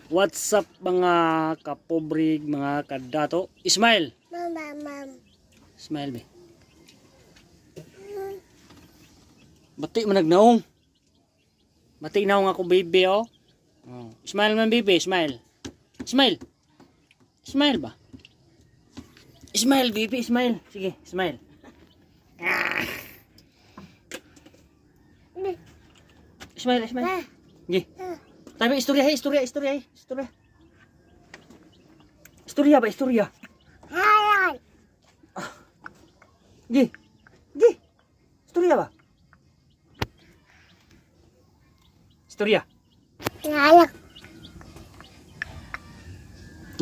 What's up mga kapobrig, mga kadato? Ismail! Ismail be. Bati man nagnaong. Bati naong ako baby oh. Ismail man baby, Ismail. Ismail. Ismail ba? Ismail baby, Ismail. Sige, Ismail. Ismail, Ismail. Sige. Tapi istorya. Istorya ba, istorya? Gi. Istorya ba? Istorya. Ngalak.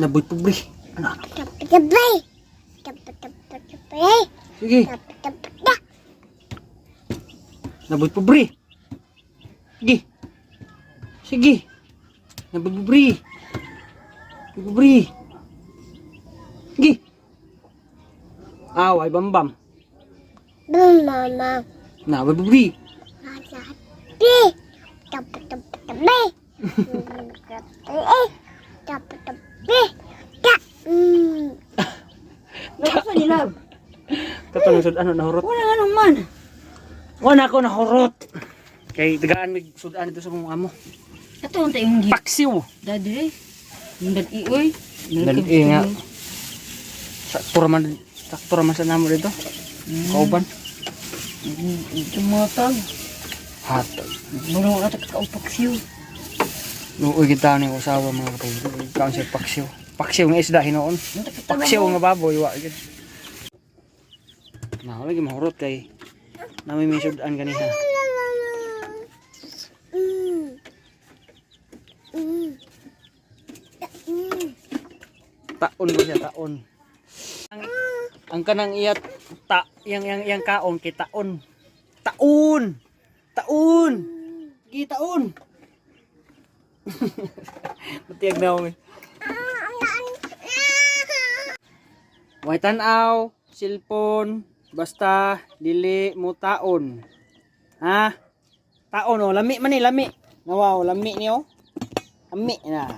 Naboy pubri. Ano? Tapay. Sige. Naboy pubri. Sige. Sige. Naboy pubri. Pubri. Sige. Ay bambam. Mama. Naboy pubri. Nasa nilab. Katong sud ano nahurot. Wala nga naman. Wala ako nahurot. Kay tagaan mig sudan dito sa mong amo. Ito ang tayong gip. Paksiw. Dadre. Dadi oy. Dali nga. Sakto raman sa namo dito. Kauban. Tumatag. Hat. Bulong atak kaupaksiw. Luoy kita ni usawa mga kapatid. Kaon siya paksiw. Paksiw nga isda hinoon. Paksiw nga baboy wa gid. Na lagi mahurot kay nami may sudan ganiha. Taon ko siya, taon. Ang kanang iyat yang kaon kay taon. Taon. Gi taon. Matiyag na ako. Way tan-aw, cellphone, basta dili mo taon. Ha? Taon oh, lami man ni, lami. Nawaw, lami ni oh. Lami na.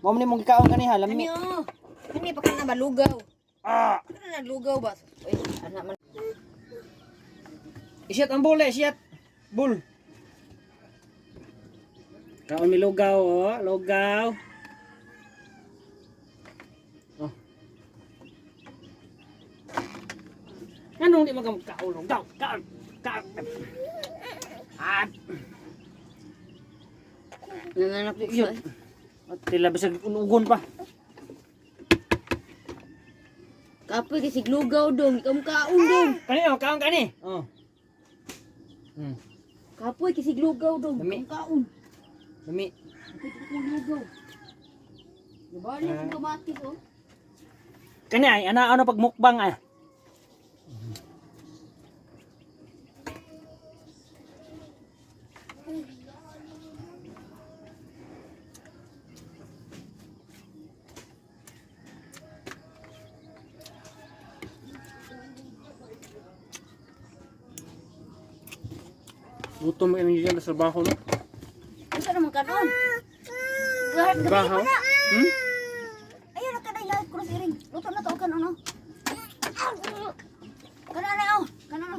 Mo man ni mong kaon kaniha, lami. Ano? Kani pa kana malugaw. Kana naglugaw ba? Uy, anak man. Isiyat ang bule, isiyat. Bul. Kaon mi lugaw oh, lugaw. Oh. Anong di magkaon lugaw? Kaon. Nanganak Yun. At tila bisag unugon pa. Kapoy kasi glugaw dong, ikaw kaon dong. Kani oh, kaon kani. Oh. Kapoy kasi glugaw dong, Lami. ikaw kaon. Lami. Ikaw glugaw. Diba niya kung kamatis oh. Kani ay ano pag mukbang ah. Gutom kami dyan sa trabaho no. Ano naman kanon? Trabaho? Ayun na kada yung cross earring. Luto na to kan ano. Kana na oh. Kana na.